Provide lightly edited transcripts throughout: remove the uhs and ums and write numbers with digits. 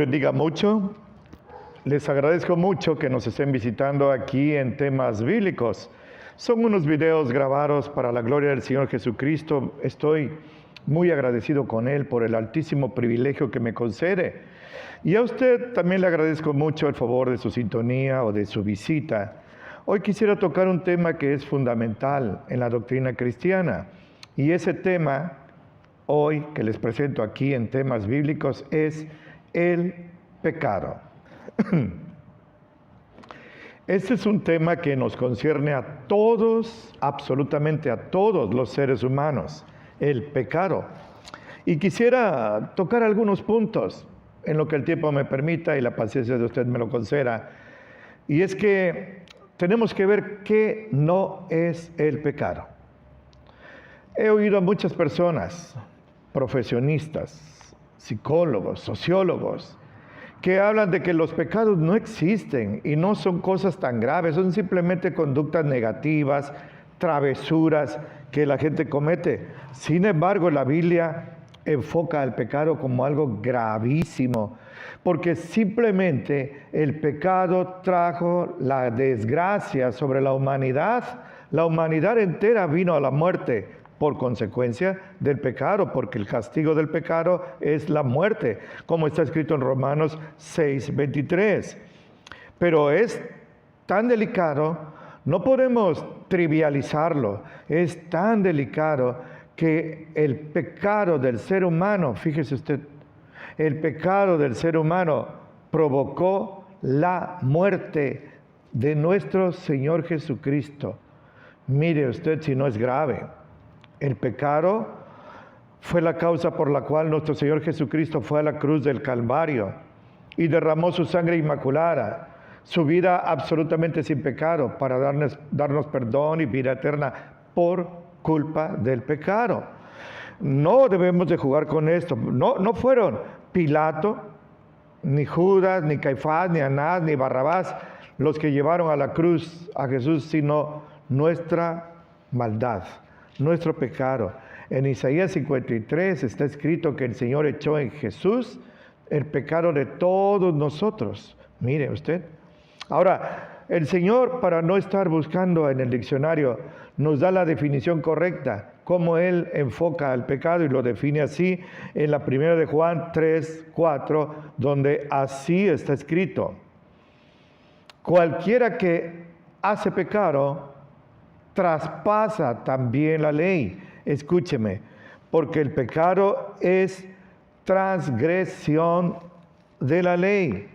bendiga mucho. Les agradezco mucho que nos estén visitando aquí en Temas Bíblicos. Son unos videos grabados para la gloria del Señor Jesucristo. Estoy muy agradecido con Él por el altísimo privilegio que me concede. Y a usted también le agradezco mucho el favor de su sintonía o de su visita. Hoy quisiera tocar un tema que es fundamental en la doctrina cristiana. Y ese tema, hoy que les presento aquí en Temas Bíblicos, es el pecado. Este es un tema que nos concierne a todos, absolutamente a todos los seres humanos, el pecado. Y quisiera tocar algunos puntos en lo que el tiempo me permita y la paciencia de usted me lo conceda. Y es que tenemos que ver qué no es el pecado. He oído a muchas personas, profesionistas, psicólogos, sociólogos, que hablan de que los pecados no existen y no son cosas tan graves, son simplemente conductas negativas, travesuras que la gente comete. Sin embargo, la Biblia enfoca al pecado como algo gravísimo, porque simplemente el pecado trajo la desgracia sobre la humanidad. La humanidad entera vino a la muerte por consecuencia del pecado, porque el castigo del pecado es la muerte, como está escrito en Romanos 6:23. Pero es tan delicado, no podemos trivializarlo, es tan delicado que el pecado del ser humano, fíjese usted, el pecado del ser humano provocó la muerte de nuestro Señor Jesucristo. Mire usted si no es grave. El pecado fue la causa por la cual nuestro Señor Jesucristo fue a la cruz del Calvario y derramó su sangre inmaculada, su vida absolutamente sin pecado, para darnos perdón y vida eterna por culpa del pecado. No debemos de jugar con esto. No fueron Pilato, ni Judas, ni Caifás, ni Anás, ni Barrabás los que llevaron a la cruz a Jesús, sino nuestra maldad, nuestro pecado. En Isaías 53 está escrito que el Señor echó en Jesús el pecado de todos nosotros. Mire usted. Ahora, el Señor, para no estar buscando en el diccionario, nos da la definición correcta, cómo Él enfoca al pecado, y lo define así en la primera de Juan 3:4, donde así está escrito: cualquiera que hace pecado traspasa también la ley. Escúcheme, porque el pecado es transgresión de la ley.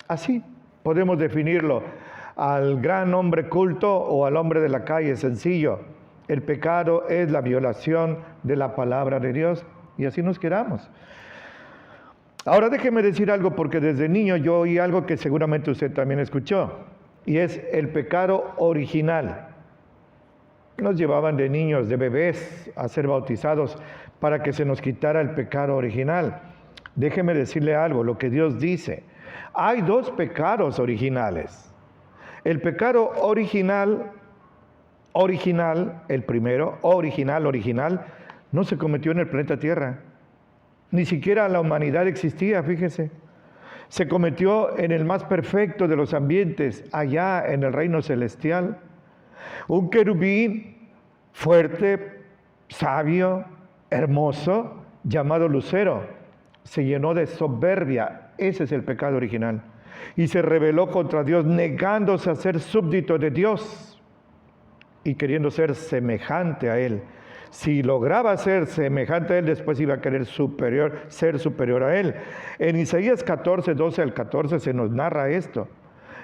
Así podemos definirlo al gran hombre culto o al hombre de la calle sencillo. El pecado es la violación de la palabra de Dios, y así nos quedamos. Ahora déjeme decir algo, porque desde niño yo oí algo que seguramente usted también escuchó, y es el pecado original. Nos llevaban de niños, de bebés, a ser bautizados para que se nos quitara el pecado original. Déjeme decirle algo, lo que Dios dice. Hay dos pecados originales. El pecado original, el primero, original, no se cometió en el planeta Tierra. Ni siquiera la humanidad existía, fíjese. Se cometió en el más perfecto de los ambientes, allá en el reino celestial. Un querubín fuerte, sabio, hermoso, llamado Lucero, se llenó de soberbia. Ese es el pecado original. Y se rebeló contra Dios, negándose a ser súbdito de Dios y queriendo ser semejante a Él. Si lograba ser semejante a Él, después iba a querer ser superior a Él. En Isaías 14, 12 al 14 se nos narra esto.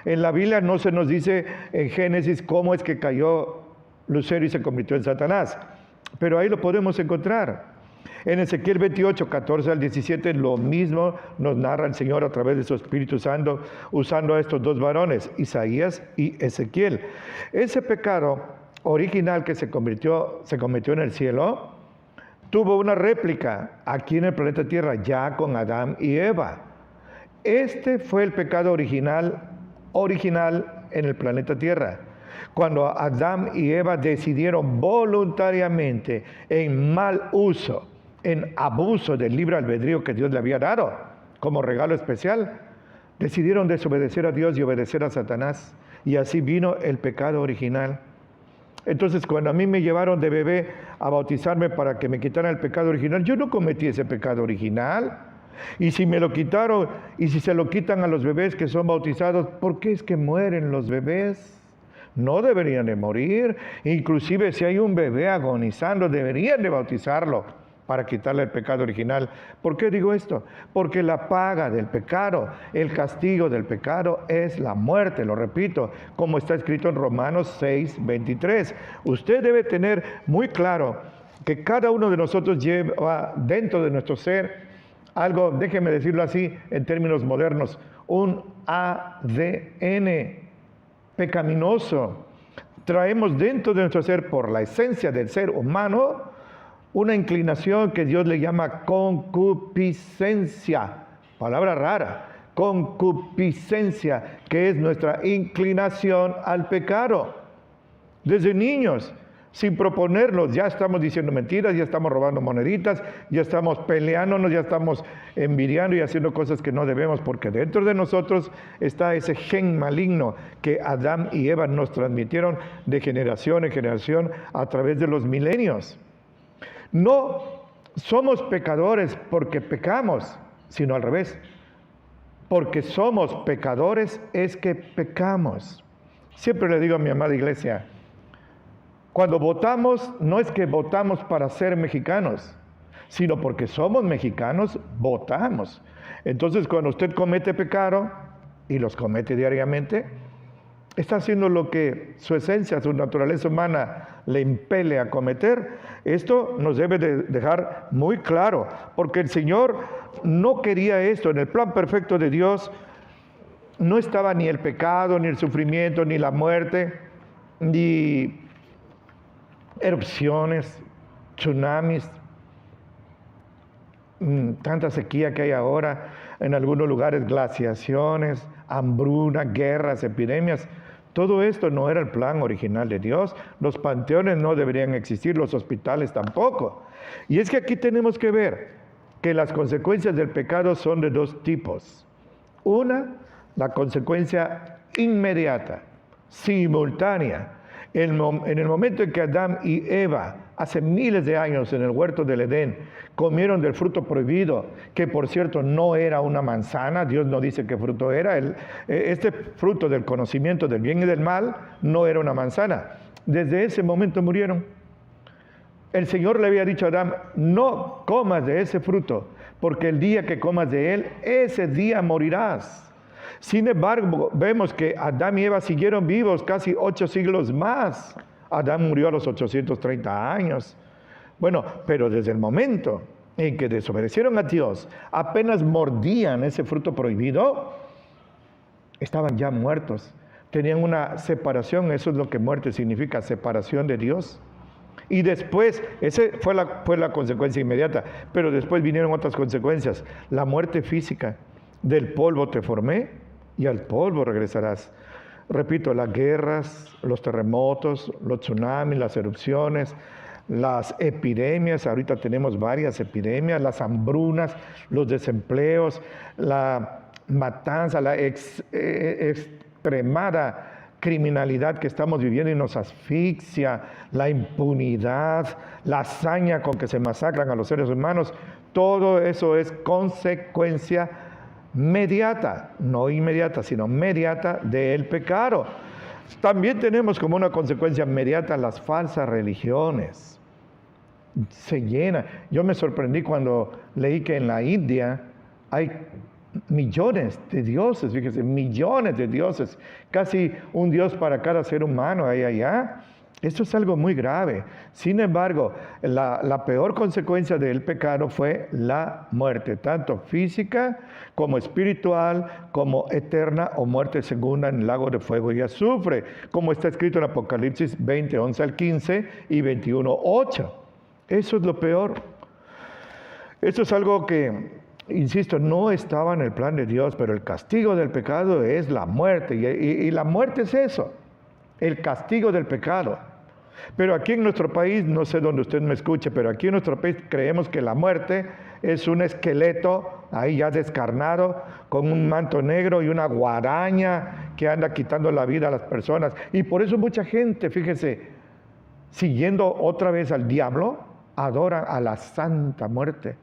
En la Biblia no se nos dice en Génesis cómo es que cayó Lucero y se convirtió en Satanás, pero ahí lo podemos encontrar. En Ezequiel 28, 14 al 17, lo mismo nos narra el Señor a través de su Espíritu Santo, usando a estos dos varones, Isaías y Ezequiel. Ese pecado original que se cometió en el cielo, tuvo una réplica aquí en el planeta Tierra, ya con Adán y Eva. Este fue el pecado original en el planeta Tierra. Cuando Adán y Eva decidieron voluntariamente, en mal uso, en abuso del libre albedrío que Dios le había dado, como regalo especial, decidieron desobedecer a Dios y obedecer a Satanás. Y así vino el pecado original. Entonces, cuando a mí me llevaron de bebé a bautizarme para que me quitaran el pecado original, yo no cometí ese pecado original. Y si me lo quitaron, y si se lo quitan a los bebés que son bautizados, ¿por qué es que mueren los bebés? No deberían de morir. Inclusive si hay un bebé agonizando, deberían de bautizarlo para quitarle el pecado original. ¿Por qué digo esto? Porque la paga del pecado, el castigo del pecado es la muerte, lo repito, como está escrito en Romanos 6:23. Usted debe tener muy claro que cada uno de nosotros lleva dentro de nuestro ser algo, déjeme decirlo así en términos modernos, un ADN pecaminoso. Traemos dentro de nuestro ser, por la esencia del ser humano, una inclinación que Dios le llama concupiscencia, palabra rara, concupiscencia, que es nuestra inclinación al pecado. Desde niños, sin proponerlos, ya estamos diciendo mentiras, ya estamos robando moneditas, ya estamos peleándonos, ya estamos envidiando y haciendo cosas que no debemos, porque dentro de nosotros está ese gen maligno que Adán y Eva nos transmitieron de generación en generación a través de los milenios. No somos pecadores porque pecamos, sino al revés. Porque somos pecadores es que pecamos. Siempre le digo a mi amada iglesia, cuando votamos, no es que votamos para ser mexicanos, sino porque somos mexicanos, votamos. Entonces, cuando usted comete pecado, y los comete diariamente, está haciendo lo que su esencia, su naturaleza humana le impele a cometer. Esto nos debe de dejar muy claro, porque el Señor no quería esto. En el plan perfecto de Dios no estaba ni el pecado, ni el sufrimiento, ni la muerte, ni erupciones, tsunamis, tanta sequía que hay ahora, en algunos lugares glaciaciones, hambruna, guerras, epidemias. Todo esto no era el plan original de Dios. Los panteones no deberían existir, los hospitales tampoco. Y es que aquí tenemos que ver que las consecuencias del pecado son de dos tipos. Una, la consecuencia inmediata, simultánea. En el momento en que Adán y Eva, hace miles de años en el huerto del Edén, comieron del fruto prohibido, que por cierto no era una manzana, Dios no dice qué fruto era, este fruto del conocimiento del bien y del mal no era una manzana. Desde ese momento murieron. El Señor le había dicho a Adán, no comas de ese fruto, porque el día que comas de él, ese día morirás. Sin embargo, vemos que Adán y Eva siguieron vivos casi 8 siglos más. Adán murió a los 830 años. Bueno, pero desde el momento en que desobedecieron a Dios, apenas mordían ese fruto prohibido, estaban ya muertos. Tenían una separación, eso es lo que muerte significa, separación de Dios. Y después, esa fue la consecuencia inmediata, pero después vinieron otras consecuencias. La muerte física, del polvo te formé y al polvo regresarás. Repito, las guerras, los terremotos, los tsunamis, las erupciones, las epidemias, ahorita tenemos varias epidemias, las hambrunas, los desempleos, la matanza, la extremada criminalidad que estamos viviendo y nos asfixia, la impunidad, la hazaña con que se masacran a los seres humanos, todo eso es consecuencia mediata, no inmediata, sino mediata del pecado. También tenemos como una consecuencia inmediata las falsas religiones. Se llena. Yo me sorprendí cuando leí que en la India hay millones de dioses, fíjense, millones de dioses, casi un dios para cada ser humano ahí allá. Esto es algo muy grave. Sin embargo, la peor consecuencia del pecado fue la muerte, tanto física como espiritual, como eterna o muerte segunda en el lago de fuego y azufre, como está escrito en Apocalipsis 20, 11 al 15 y 21, 8. Eso es lo peor. Esto es algo que, insisto, no estaba en el plan de Dios, pero el castigo del pecado es la muerte. Y la muerte es eso, el castigo del pecado. Pero aquí en nuestro país, no sé dónde usted me escuche, pero aquí en nuestro país creemos que la muerte es un esqueleto ahí ya descarnado, con un manto negro y una guadaña que anda quitando la vida a las personas. Y por eso mucha gente, fíjese, siguiendo otra vez al diablo, adora a la santa muerte.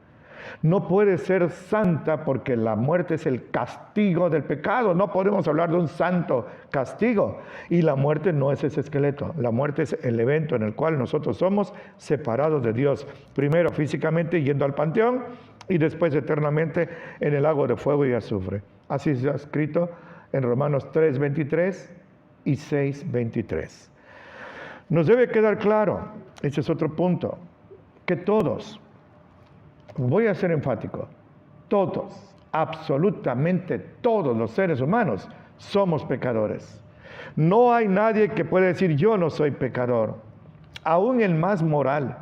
No puede ser santa porque la muerte es el castigo del pecado. No podemos hablar de un santo castigo. Y la muerte no es ese esqueleto. La muerte es el evento en el cual nosotros somos separados de Dios. Primero físicamente yendo al panteón y después eternamente en el lago de fuego y azufre. Así está escrito en Romanos 3:23 y 6:23. Nos debe quedar claro, ese es otro punto, que todos, voy a ser enfático, todos, absolutamente todos los seres humanos somos pecadores. No hay nadie que pueda decir yo no soy pecador. Aún el más moral,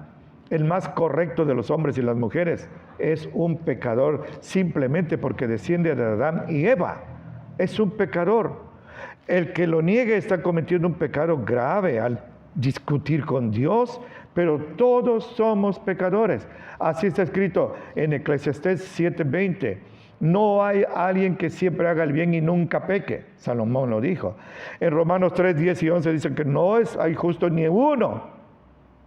el más correcto de los hombres y las mujeres es un pecador simplemente porque desciende de Adán y Eva. Es un pecador. El que lo niegue está cometiendo un pecado grave al discutir con Dios, pero todos somos pecadores. Así está escrito en Eclesiastés 7:20. No hay alguien que siempre haga el bien y nunca peque. Salomón lo dijo. En Romanos 3:10 y 11 dice que no hay justo ni uno.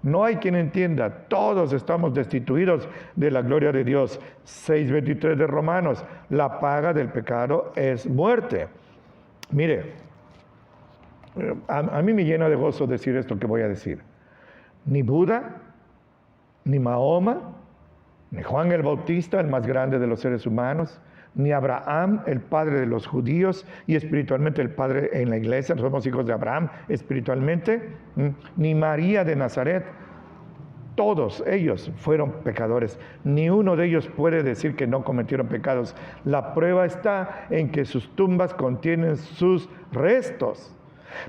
No hay quien entienda. Todos estamos destituidos de la gloria de Dios. 6:23 de Romanos. La paga del pecado es muerte. Mire, a mí me llena de gozo decir esto que voy a decir. Ni Buda, ni Mahoma, ni Juan el Bautista, el más grande de los seres humanos, ni Abraham, el padre de los judíos y espiritualmente el padre en la iglesia, somos hijos de Abraham espiritualmente, ni María de Nazaret, todos ellos fueron pecadores. Ni uno de ellos puede decir que no cometieron pecados. La prueba está en que sus tumbas contienen sus restos.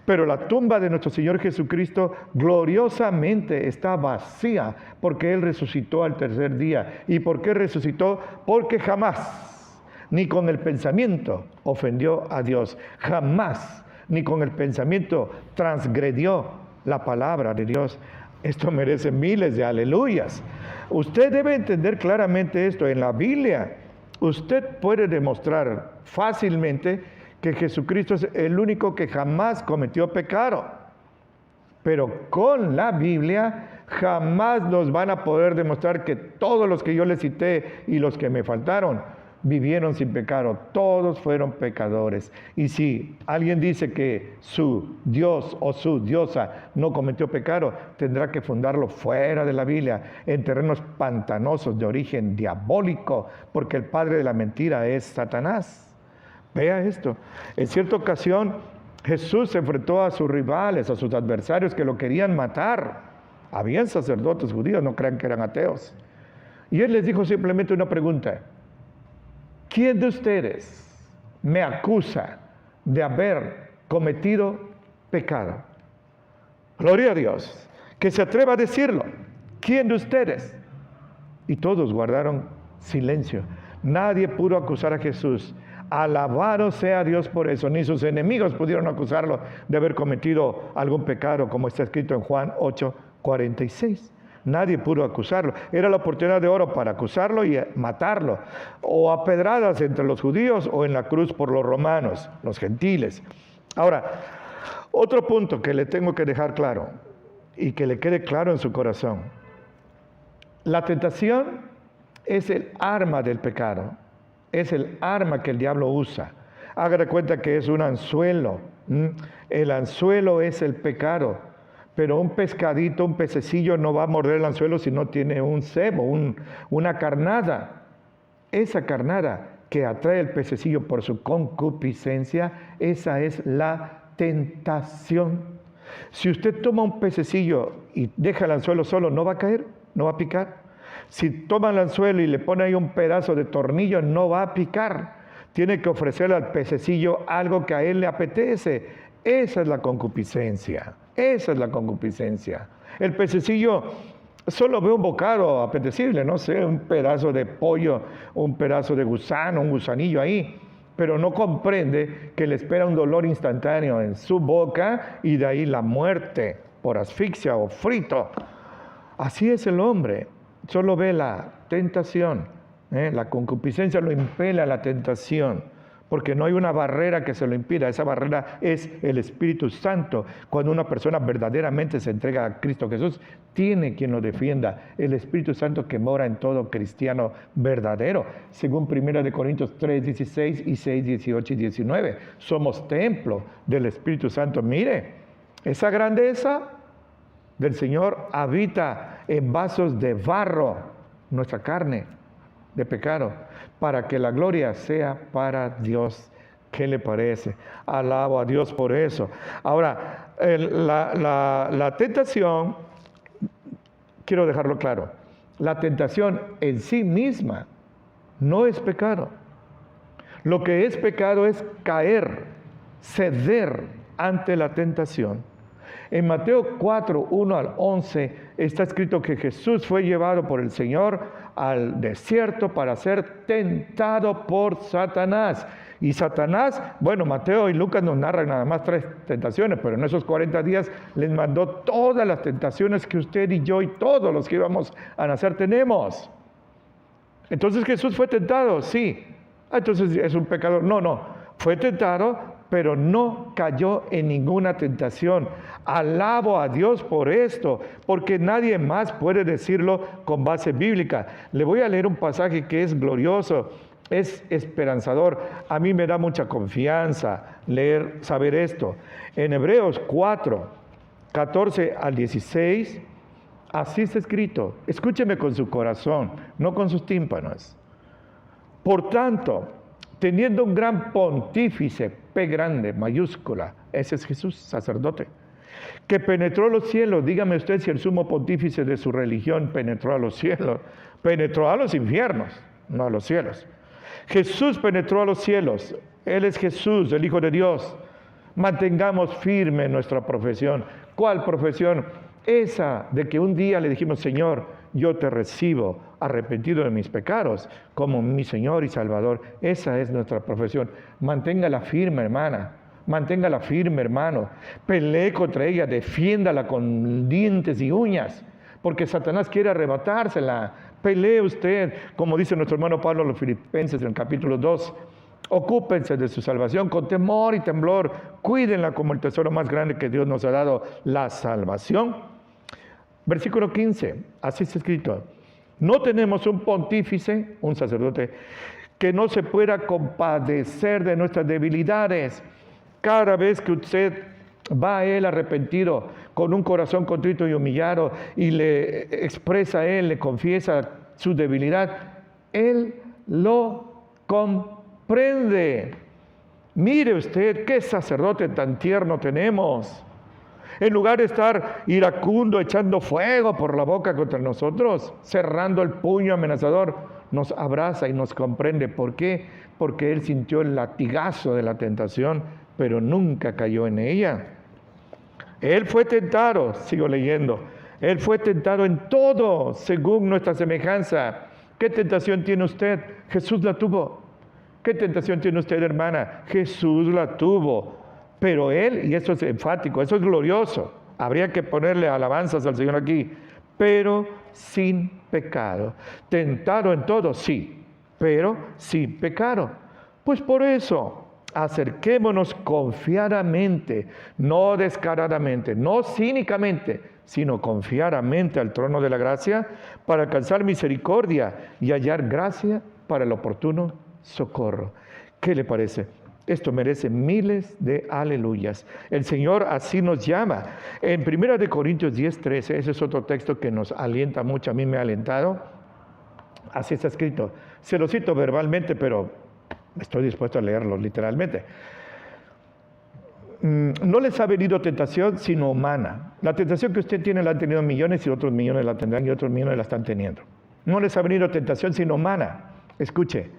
Pero la tumba de nuestro Señor Jesucristo gloriosamente está vacía porque Él resucitó al tercer día. ¿Y por qué resucitó? Porque jamás, ni con el pensamiento, ofendió a Dios. Jamás, ni con el pensamiento, transgredió la palabra de Dios. Esto merece miles de aleluyas. Usted debe entender claramente esto. En la Biblia, usted puede demostrar fácilmente que Jesucristo es el único que jamás cometió pecado. Pero con la Biblia jamás nos van a poder demostrar que todos los que yo les cité y los que me faltaron vivieron sin pecado. Todos fueron pecadores. Y si alguien dice que su Dios o su diosa no cometió pecado, tendrá que fundarlo fuera de la Biblia, en terrenos pantanosos de origen diabólico, porque el padre de la mentira es Satanás. Vea esto. En cierta ocasión, Jesús se enfrentó a sus rivales, a sus adversarios que lo querían matar. Habían sacerdotes judíos, no crean que eran ateos. Y Él les dijo simplemente una pregunta. ¿Quién de ustedes me acusa de haber cometido pecado? Gloria a Dios. Que se atreva a decirlo. ¿Quién de ustedes? Y todos guardaron silencio. Nadie pudo acusar a Jesús. Alabado sea Dios por eso. Ni sus enemigos pudieron acusarlo de haber cometido algún pecado, como está escrito en Juan 8:46. Nadie pudo acusarlo. Era la oportunidad de oro para acusarlo y matarlo. O a pedradas entre los judíos o en la cruz por los romanos, los gentiles. Ahora, otro punto que le tengo que dejar claro y que le quede claro en su corazón. La tentación es el arma del pecado. Es el arma que el diablo usa. Haga de cuenta que es un anzuelo. El anzuelo es el pecado. Pero un pescadito, un pececillo no va a morder el anzuelo si no tiene un cebo, una carnada. Esa carnada que atrae el pececillo por su concupiscencia, esa es la tentación. Si usted toma un pececillo y deja el anzuelo solo, no va a caer, no va a picar. Si toma el anzuelo y le pone ahí un pedazo de tornillo, no va a picar. Tiene que ofrecerle al pececillo algo que a él le apetece. Esa es la concupiscencia. Esa es la concupiscencia. El pececillo solo ve un bocado apetecible, no sé, un pedazo de pollo, un pedazo de gusano, un gusanillo ahí, pero no comprende que le espera un dolor instantáneo en su boca y de ahí la muerte por asfixia o frito. Así es el hombre, solo ve la tentación, la concupiscencia lo impele a la tentación, porque no hay una barrera que se lo impida. Esa barrera es el Espíritu Santo. Cuando una persona verdaderamente se entrega a Cristo Jesús, tiene quien lo defienda. El Espíritu Santo que mora en todo cristiano verdadero. Según 1 Corintios 3, 16 y 6, 18 y 19. Somos templo del Espíritu Santo. Mire, esa grandeza del Señor habita en vasos de barro, nuestra carne de pecado, para que la gloria sea para Dios. ¿Qué le parece? Alabo a Dios por eso. Ahora, la tentación, quiero dejarlo claro, la tentación en sí misma no es pecado. Lo que es pecado es caer, ceder ante la tentación. En Mateo 4, 1 al 11 está escrito que Jesús fue llevado por el Señor al desierto para ser tentado por Satanás. Y Satanás, bueno, Mateo y Lucas nos narran nada más 3 tentaciones, pero en esos 40 días les mandó todas las tentaciones que usted y yo y todos los que íbamos a nacer tenemos. Entonces Jesús fue tentado, sí. Entonces es un pecador. No, fue tentado, pero no cayó en ninguna tentación. Alabo a Dios por esto, porque nadie más puede decirlo con base bíblica. Le voy a leer un pasaje que es glorioso, es esperanzador. A mí me da mucha confianza saber esto. En Hebreos 4, 14 al 16, así está escrito. Escúcheme con su corazón, no con sus tímpanos. Por tanto, teniendo un gran pontífice, P grande, mayúscula, ese es Jesús, sacerdote, que penetró los cielos. Dígame usted si el sumo pontífice de su religión penetró a los cielos. Penetró a los infiernos, no a los cielos. Jesús penetró a los cielos. Él es Jesús, el Hijo de Dios. Mantengamos firme nuestra profesión. ¿Cuál profesión? Esa de que un día le dijimos: Señor, yo te recibo arrepentido de mis pecados como mi Señor y Salvador. Esa es nuestra profesión. Manténgala firme, hermana. Manténgala firme, hermano. Pelee contra ella, defiéndala con dientes y uñas, porque Satanás quiere arrebatársela. Pelee usted, como dice nuestro hermano Pablo a los Filipenses en el capítulo 2. Ocúpense de su salvación con temor y temblor. Cuídenla como el tesoro más grande que Dios nos ha dado, la salvación. Versículo 15, así está escrito: no tenemos un pontífice, un sacerdote, que no se pueda compadecer de nuestras debilidades. Cada vez que usted va a Él arrepentido, con un corazón contrito y humillado, y le expresa a Él, le confiesa su debilidad, Él lo comprende. Mire usted qué sacerdote tan tierno tenemos. En lugar de estar iracundo, echando fuego por la boca contra nosotros, cerrando el puño amenazador, nos abraza y nos comprende. ¿Por qué? Porque Él sintió el latigazo de la tentación, pero nunca cayó en ella. Él fue tentado, sigo leyendo, Él fue tentado en todo según nuestra semejanza. ¿Qué tentación tiene usted? Jesús la tuvo. ¿Qué tentación tiene usted, hermana? Jesús la tuvo. Pero Él, y eso es enfático, eso es glorioso, habría que ponerle alabanzas al Señor aquí, pero sin pecado. Tentado en todo, sí, pero sin pecado. Pues por eso, acerquémonos confiadamente, no descaradamente, no cínicamente, sino confiadamente al trono de la gracia, para alcanzar misericordia y hallar gracia para el oportuno socorro. ¿Qué le parece? Esto merece miles de aleluyas. El Señor así nos llama. En 1 Corintios 10, 13, ese es otro texto que nos alienta mucho, a mí me ha alentado. Así está escrito. Se lo cito verbalmente, pero estoy dispuesto a leerlo literalmente. No les ha venido tentación sino humana. La tentación que usted tiene la han tenido millones y otros millones la tendrán y otros millones la están teniendo. No les ha venido tentación sino humana. Escuche,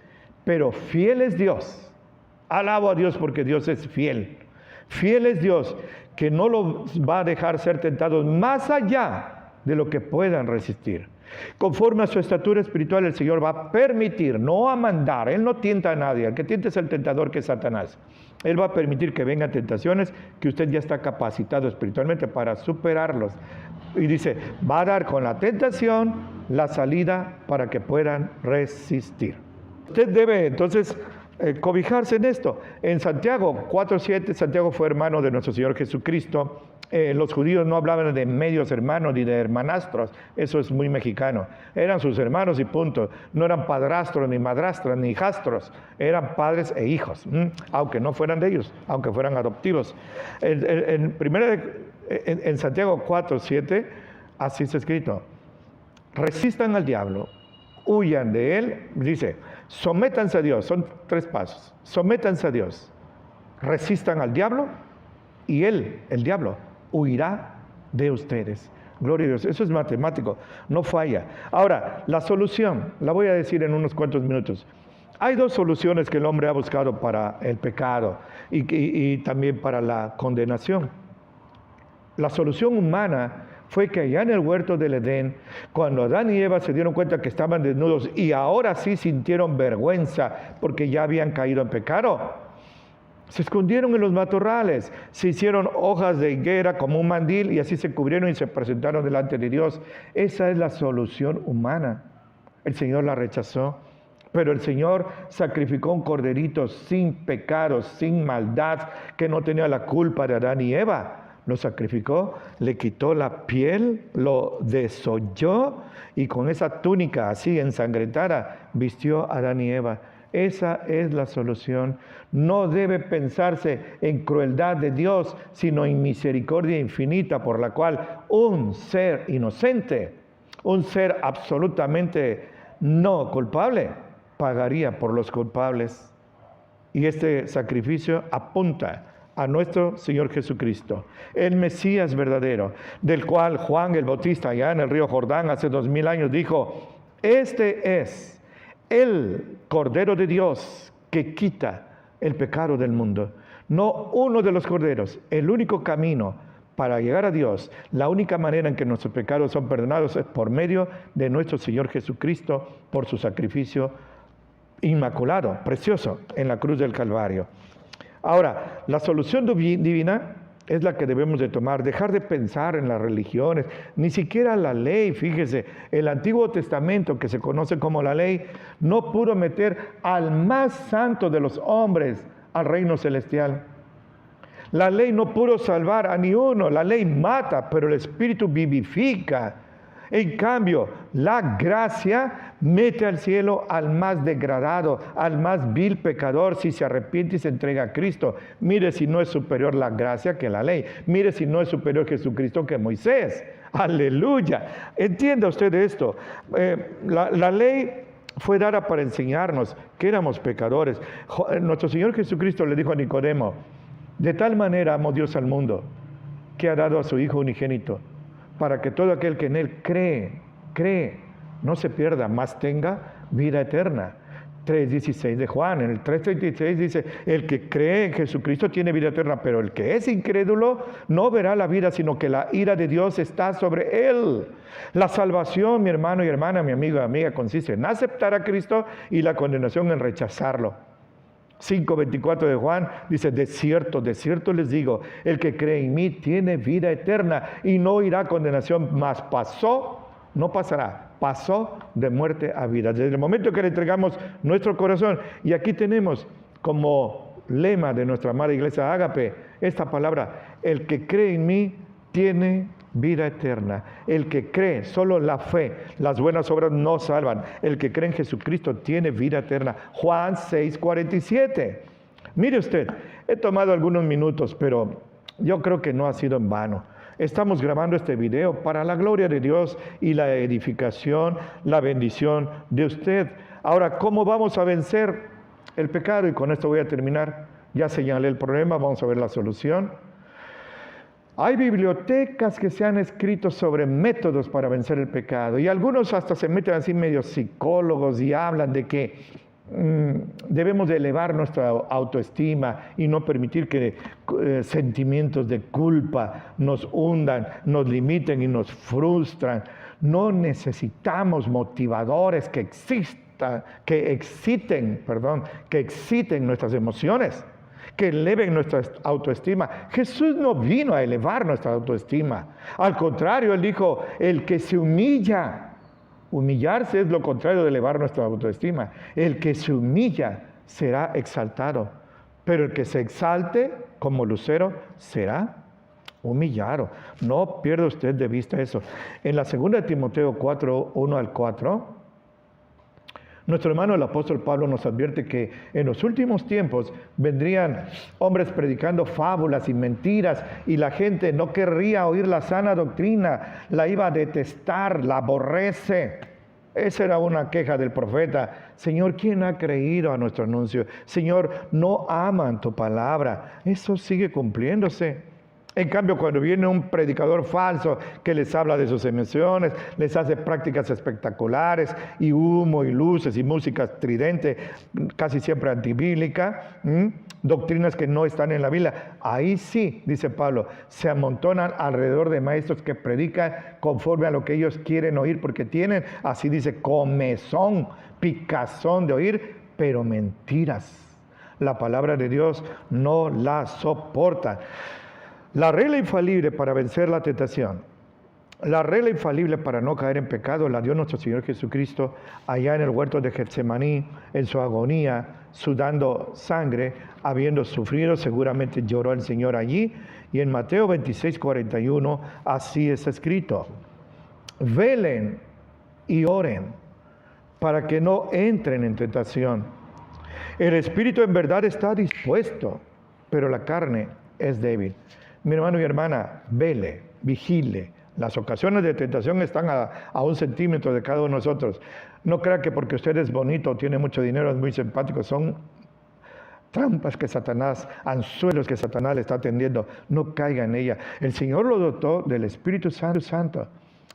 pero fiel es Dios. Alabo a Dios porque Dios es fiel. Fiel es Dios, que no los va a dejar ser tentados más allá de lo que puedan resistir. Conforme a su estatura espiritual, el Señor va a permitir, no a mandar. Él no tienta a nadie. El que tienta es el tentador, que es Satanás. Él va a permitir que vengan tentaciones que usted ya está capacitado espiritualmente para superarlos. Y dice, va a dar con la tentación la salida para que puedan resistir. Usted debe entonces cobijarse en esto. En Santiago 4:7, Santiago fue hermano de nuestro Señor Jesucristo. Los judíos no hablaban de medios hermanos ni de hermanastros, eso es muy mexicano. Eran sus hermanos y punto. No eran padrastros, ni madrastras, ni hijastros. Eran padres e hijos, aunque no fueran de ellos, aunque fueran adoptivos. En Santiago 4:7, así está escrito: resistan al diablo, huyan de él. Dice, sométanse a Dios, son 3 pasos. Sométanse a Dios, resistan al diablo y él, el diablo, huirá de ustedes. Gloria a Dios, eso es matemático, no falla. Ahora, la solución, la voy a decir en unos cuantos minutos. Hay 2 soluciones que el hombre ha buscado para el pecado y también para la condenación. La solución humana fue que allá en el huerto del Edén, cuando Adán y Eva se dieron cuenta que estaban desnudos y ahora sí sintieron vergüenza porque ya habían caído en pecado, se escondieron en los matorrales, se hicieron hojas de higuera como un mandil y así se cubrieron y se presentaron delante de Dios. Esa es la solución humana. El Señor la rechazó, pero el Señor sacrificó un corderito sin pecado, sin maldad, que no tenía la culpa de Adán y Eva. Lo sacrificó, le quitó la piel, lo desolló y con esa túnica así ensangrentada vistió a Adán y Eva. Esa es la solución. No debe pensarse en crueldad de Dios, sino en misericordia infinita, por la cual un ser inocente, un ser absolutamente no culpable, pagaría por los culpables. Y este sacrificio apunta a nuestro Señor Jesucristo, el Mesías verdadero, del cual Juan el Bautista, allá en el río Jordán, hace 2000 años, dijo: este es el Cordero de Dios que quita el pecado del mundo. No uno de los corderos, el único camino para llegar a Dios, la única manera en que nuestros pecados son perdonados es por medio de nuestro Señor Jesucristo, por su sacrificio inmaculado, precioso, en la cruz del Calvario. Ahora, la solución divina es la que debemos de tomar, dejar de pensar en las religiones, ni siquiera la ley. Fíjese, el Antiguo Testamento, que se conoce como la ley, no pudo meter al más santo de los hombres al reino celestial. La ley no pudo salvar a ni uno, la ley mata, pero el Espíritu vivifica. En cambio, la gracia mete al cielo al más degradado, al más vil pecador, si se arrepiente y se entrega a Cristo. Mire si no es superior la gracia que la ley. Mire si no es superior Jesucristo que Moisés. ¡Aleluya! Entienda usted esto. La ley fue dada para enseñarnos que éramos pecadores. Nuestro Señor Jesucristo le dijo a Nicodemo: de tal manera amó Dios al mundo, que ha dado a su Hijo unigénito, para que todo aquel que en Él cree, no se pierda, mas tenga vida eterna. 3:16 de Juan. En el 3:36 dice: el que cree en Jesucristo tiene vida eterna, pero el que es incrédulo no verá la vida, sino que la ira de Dios está sobre él. La salvación, mi hermano y hermana, mi amigo y amiga, consiste en aceptar a Cristo, y la condenación en rechazarlo. 5:24 de Juan dice: de cierto les digo, el que cree en mí tiene vida eterna y no irá a condenación, mas no pasó de muerte a vida. Desde el momento que le entregamos nuestro corazón, y aquí tenemos como lema de nuestra amada iglesia Ágape esta palabra: el que cree en mí tiene vida eterna. El que cree, solo la fe, las buenas obras no salvan. El que cree en Jesucristo tiene vida eterna. Juan 6:47. Mire usted, he tomado algunos minutos, pero yo creo que no ha sido en vano. Estamos grabando este video para la gloria de Dios y la edificación, la bendición de usted. Ahora, ¿cómo vamos a vencer el pecado? Y con esto voy a terminar. Ya señalé el problema, vamos a ver la solución. Hay bibliotecas que se han escrito sobre métodos para vencer el pecado, y algunos hasta se meten así medio psicólogos y hablan de que Debemos de elevar nuestra autoestima y no permitir que sentimientos de culpa nos hundan, nos limiten y nos frustran. No necesitamos motivadores que exciten nuestras emociones, que eleven nuestra autoestima. Jesús no vino a elevar nuestra autoestima. Al contrario, Él dijo, el que se humilla. Humillarse es lo contrario de elevar nuestra autoestima. El que se humilla será exaltado, pero el que se exalte como lucero será humillado. No pierda usted de vista eso. En la segunda de Timoteo 4, 1 al 4, nuestro hermano el apóstol Pablo nos advierte que en los últimos tiempos vendrían hombres predicando fábulas y mentiras y la gente no querría oír la sana doctrina, la iba a detestar, la aborrece. Esa era una queja del profeta. Señor, ¿quién ha creído a nuestro anuncio? Señor, no aman tu palabra. Eso sigue cumpliéndose. En cambio, cuando viene un predicador falso que les habla de sus emociones, les hace prácticas espectaculares y humo y luces y música estridente, casi siempre antibíblica, doctrinas que no están en la Biblia, ahí sí, dice Pablo, se amontonan alrededor de maestros que predican conforme a lo que ellos quieren oír, porque tienen, así dice, comezón, picazón de oír, pero mentiras. La palabra de Dios no la soportan. La regla infalible para vencer la tentación, la regla infalible para no caer en pecado, la dio nuestro Señor Jesucristo allá en el huerto de Getsemaní, en su agonía, sudando sangre, habiendo sufrido, seguramente lloró el Señor allí. Y en Mateo 26, 41, así está escrito: velen y oren para que no entren en tentación. El espíritu en verdad está dispuesto, pero la carne es débil. Mi hermano y hermana, vele, vigile. Las ocasiones de tentación están a 1 centímetro de cada uno de nosotros. No crea que porque usted es bonito o tiene mucho dinero, es muy simpático. Son trampas que Satanás, anzuelos que Satanás le está tendiendo. No caiga en ella. El Señor lo dotó del Espíritu Santo.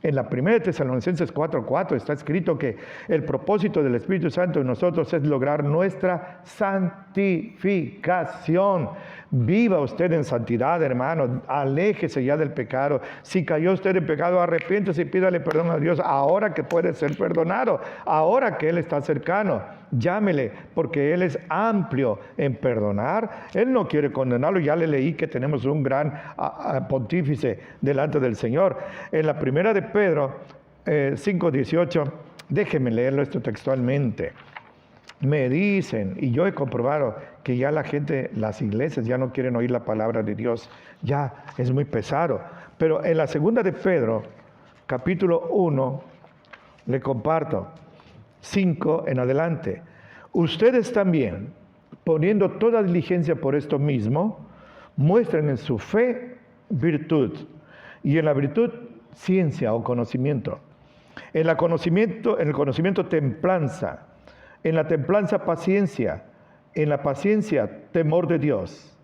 En la 1 Tesalonicenses 4:4 está escrito que el propósito del Espíritu Santo en nosotros es lograr nuestra santificación. Viva usted en santidad, hermano. Aléjese ya del pecado. Si cayó usted en pecado, arrepiéntese y pídale perdón a Dios ahora que puede ser perdonado, ahora que Él está cercano. Llámele, porque Él es amplio en perdonar. Él no quiere condenarlo. Ya le leí que tenemos un gran pontífice delante del Señor. En la primera de Pedro 5:18, déjeme leerlo esto textualmente. Me dicen, y yo he comprobado que ya la gente, las iglesias ya no quieren oír la palabra de Dios, ya es muy pesado. Pero en la segunda de Pedro, capítulo 1, le comparto, 5 en adelante. Ustedes también, poniendo toda diligencia por esto mismo, muestren en su fe virtud, y en la virtud ciencia o conocimiento. En el conocimiento templanza, en la templanza paciencia, en la paciencia temor de Dios,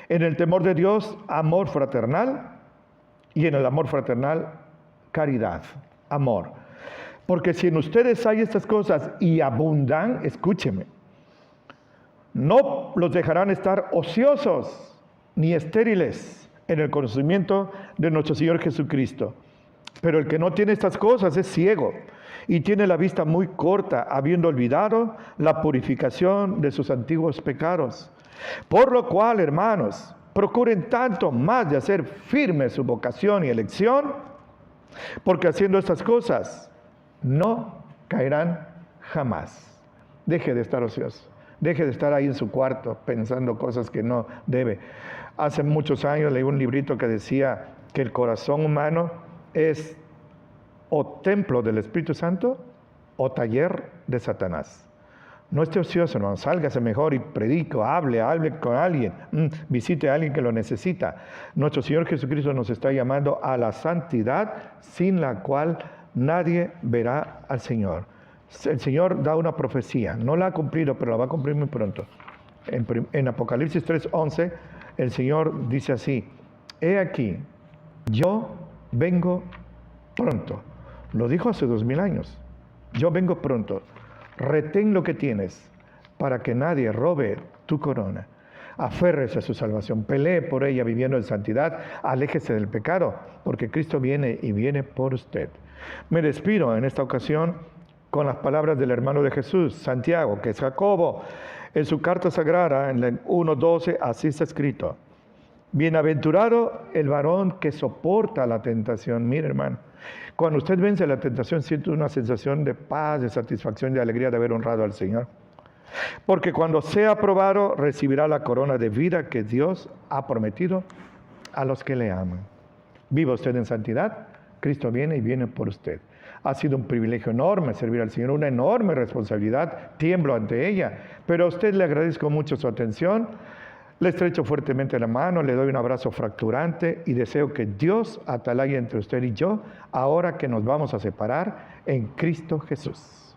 en el temor de Dios amor fraternal, y en el amor fraternal caridad, amor. Porque si en ustedes hay estas cosas y abundan, escúcheme, no los dejarán estar ociosos ni estériles en el conocimiento de nuestro Señor Jesucristo. Pero el que no tiene estas cosas es ciego y tiene la vista muy corta, habiendo olvidado la purificación de sus antiguos pecados. Por lo cual, hermanos, procuren tanto más de hacer firme su vocación y elección, porque haciendo estas cosas no caerán jamás. Deje de estar ocioso. Deje de estar ahí en su cuarto pensando cosas que no debe. Hace muchos años leí un librito que decía que el corazón humano es o templo del Espíritu Santo o taller de Satanás. No esté ocioso, hermano, sálgase mejor y predique, hable con alguien, visite a alguien que lo necesita. Nuestro Señor Jesucristo nos está llamando a la santidad sin la cual nadie verá al Señor. El Señor da una profecía, no la ha cumplido, pero la va a cumplir muy pronto. En Apocalipsis 3:11, el Señor dice así: he aquí, yo vengo pronto. Lo dijo hace 2000 años. Yo vengo pronto. Retén lo que tienes. para que nadie robe tu corona. Aférrese a su salvación, pelee por ella viviendo en santidad, aléjese del pecado, porque Cristo viene y viene por usted. Me despido en esta ocasión con las palabras del hermano de Jesús, Santiago, que es Jacobo. En su carta sagrada, en el 1:12, así está escrito: bienaventurado el varón que soporta la tentación. Mire, hermano, cuando usted vence la tentación, siente una sensación de paz, de satisfacción, de alegría de haber honrado al Señor. Porque cuando sea aprobado, recibirá la corona de vida que Dios ha prometido a los que le aman. Viva usted en santidad, Cristo viene y viene por usted. Ha sido un privilegio enorme servir al Señor, una enorme responsabilidad, tiemblo ante ella, pero a usted le agradezco mucho su atención, le estrecho fuertemente la mano, le doy un abrazo fracturante y deseo que Dios atalaye entre usted y yo, ahora que nos vamos a separar en Cristo Jesús.